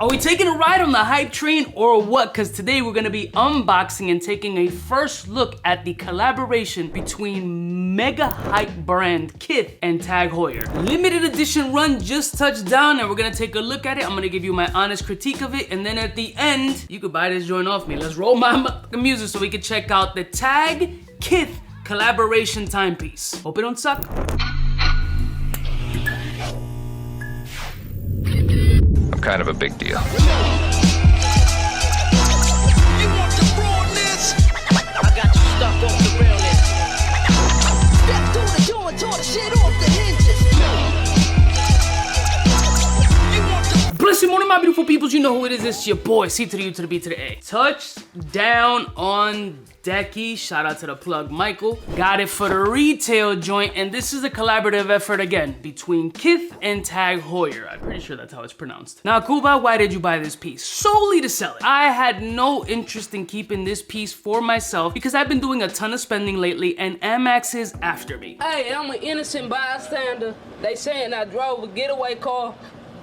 Are we taking a ride on the hype train or what? Because today we're gonna be unboxing and taking a first look at the collaboration between mega hype brand KITH and TAG Heuer. Limited edition run just touched down and we're gonna take a look at it. I'm gonna give you my honest critique of it, and then at the end, you could buy this joint off me. Let's roll my music so we can check out the TAG KITH collaboration timepiece. Hope it don't suck. I'm kind of a big deal. Bless you, morning, my beautiful peoples. You know who it is. It's your boy, C to the U to the B to the A. Touchdown on Decky. Shout out to the plug, Michael. Got it for the retail joint, and this is a collaborative effort again between KITH and TAG Heuer. I'm pretty sure that's how it's pronounced. Now, Cuba, why did you buy this piece? Solely to sell it. I had no interest in keeping this piece for myself because I've been doing a ton of spending lately, and Amex is after me. Hey, I'm an innocent bystander. They saying I drove a getaway car,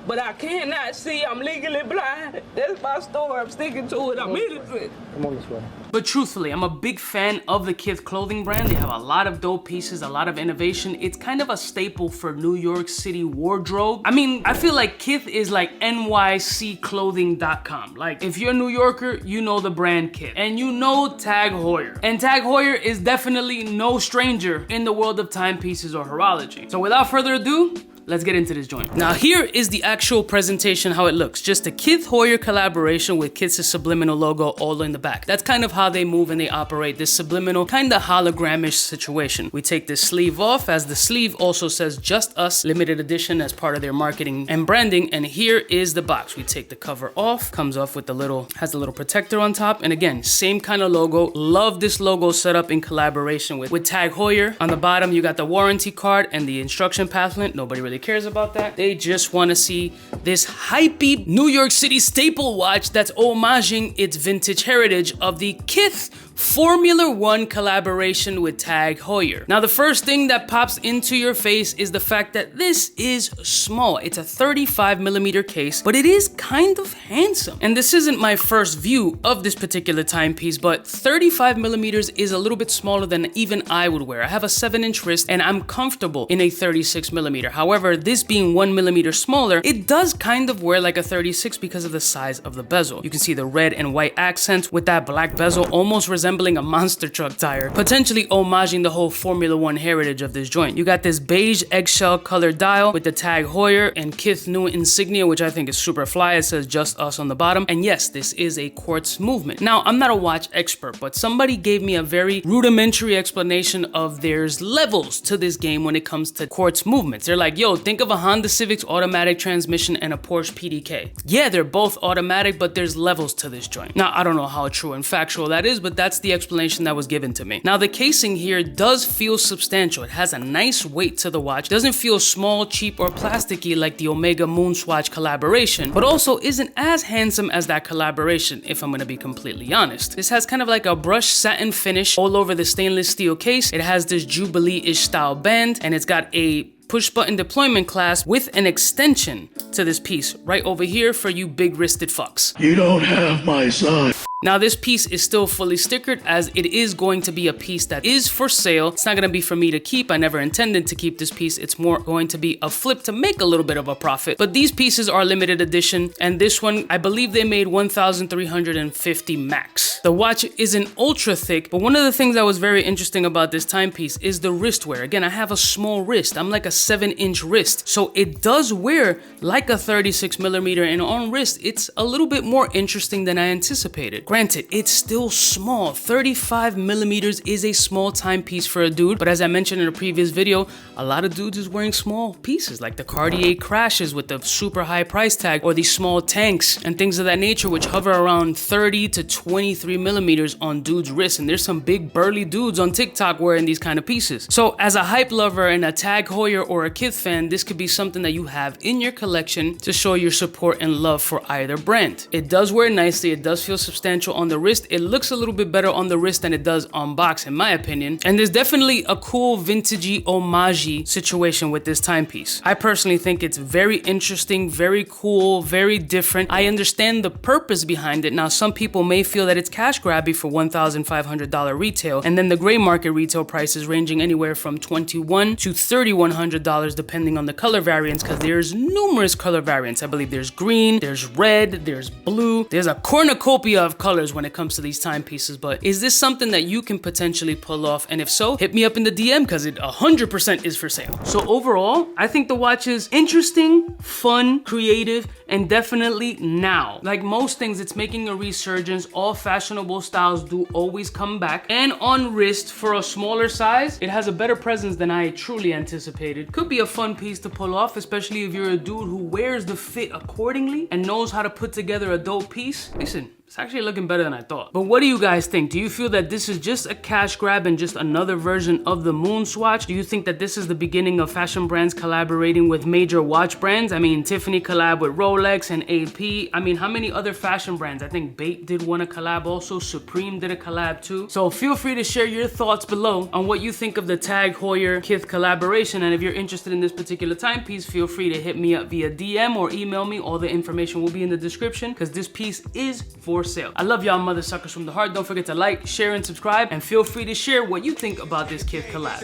but I cannot see. I'm legally blind. That's my story. I'm sticking to it. I'm innocent. Come on this way. But truthfully, I'm a big fan of the KITH clothing brand. They have a lot of dope pieces, a lot of innovation. It's kind of a staple for New York City wardrobe. I mean, I feel like KITH is like nycclothing.com. Like, if you're a New Yorker, you know the brand KITH. And you know TAG Heuer. And TAG Heuer is definitely no stranger in the world of timepieces or horology. So without further ado, let's get into this joint. Now here is the actual presentation, how it looks. Just a KITH Heuer collaboration with KITH's subliminal logo all in the back. That's kind of how they move and they operate, this subliminal, kind of hologramish situation. We take this sleeve off, as the sleeve also says Just Us, limited edition as part of their marketing and branding. And here is the box. We take the cover off, comes off with the little, has a little protector on top. And again, same kind of logo. Love this logo set up in collaboration with TAG Heuer. On the bottom, you got the warranty card and the instruction pamphlet. Nobody really cares about that. They just want to see this hypey New York City staple watch that's homaging its vintage heritage of the KITH Formula One collaboration with TAG Heuer. Now, the first thing that pops into your face is the fact that this is small. It's a 35mm case, but it is kind of handsome. And this isn't my first view of this particular timepiece, but 35mm is a little bit smaller than even I would wear. I have a 7-inch wrist and I'm comfortable in a 36mm. However, this being 1mm smaller, it does kind of wear like a 36 because of the size of the bezel. You can see the red and white accents with that black bezel almost resembling a monster truck tire, potentially homaging the whole Formula One heritage of this joint. You got this beige eggshell colored dial with the TAG Heuer and KITH new insignia, which I think is super fly. It says Just Us on the bottom. And yes, this is a quartz movement. Now, I'm not a watch expert, but somebody gave me a very rudimentary explanation of there's levels to this game when it comes to quartz movements. They're like, yo, think of a Honda Civic's automatic transmission and a Porsche PDK. Yeah, they're both automatic, but there's levels to this joint. Now, I don't know how true and factual that is, but that's the explanation that was given to me. Now, the casing here does feel substantial. It has a nice weight to the watch. Doesn't feel small, cheap, or plasticky like the Omega Moonswatch collaboration, but also isn't as handsome as that collaboration, if I'm gonna be completely honest. This has kind of like a brushed satin finish all over the stainless steel case. It has this Jubilee-ish style band, and it's got a push button deployment clasp with an extension to this piece right over here for you big wristed fucks. You don't have my son. Now, this piece is still fully stickered, as it is going to be a piece that is for sale. It's not going to be for me to keep. I never intended to keep this piece. It's more going to be a flip to make a little bit of a profit. But these pieces are limited edition, and this one, I believe they made 1,350 max. The watch isn't ultra thick, but one of the things that was very interesting about this timepiece is the wrist wear. Again, I have a small wrist. I'm like a 7-inch wrist, so it does wear like a 36mm, and on wrist, it's a little bit more interesting than I anticipated. Granted, it's still small. 35mm is a small timepiece for a dude, but as I mentioned in a previous video, a lot of dudes is wearing small pieces like the Cartier crashes with the super high price tag, or these small tanks and things of that nature, which hover around 30 to 23mm on dudes' wrists. And there's some big burly dudes on TikTok wearing these kind of pieces. So as a hype lover and a TAG Heuer or a KITH fan, this could be something that you have in your collection to show your support and love for either brand. It does wear nicely. It does feel substantial potential on the wrist. It looks a little bit better on the wrist than it does on box, in my opinion. And there's definitely a cool vintagey homage situation with this timepiece. I personally think it's very interesting, very cool, very different. I understand the purpose behind it. Now, some people may feel that it's cash grabby for $1,500 retail, and then the gray market retail prices ranging anywhere from $2,100 to $3,100 depending on the color variants, because there's numerous color variants. I believe there's green, there's red, there's blue, there's a cornucopia of colors when it comes to these timepieces. But is this something that you can potentially pull off? And if so, hit me up in the DM, because it 100% is for sale. So overall, I think the watch is interesting, fun, creative, and definitely now. Like most things, it's making a resurgence. All fashionable styles do always come back. And on wrist, for a smaller size, it has a better presence than I truly anticipated. Could be a fun piece to pull off, especially if you're a dude who wears the fit accordingly and knows how to put together a dope piece. Listen, it's actually looking better than I thought. But what do you guys think? Do you feel that this is just a cash grab and just another version of the Moon Swatch? Do you think that this is the beginning of fashion brands collaborating with major watch brands? I mean, Tiffany collab with Rolex and AP. I mean, how many other fashion brands? I think Bait did one a collab also. Supreme did a collab too. So feel free to share your thoughts below on what you think of the TAG Heuer KITH collaboration. And if you're interested in this particular timepiece, feel free to hit me up via DM or email me. All the information will be in the description, because this piece is for sale. I love y'all mother suckers from the heart. Don't forget to like, share, and subscribe, and feel free to share what you think about this KITH collab.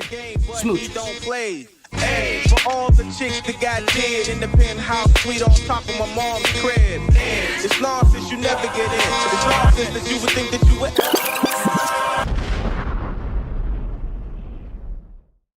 Smooch. Hey, for all the chicks that got dead in the penthouse suite on top of my mom's crib. It's nonsense, you never get in. It's nonsense that you would think that you would.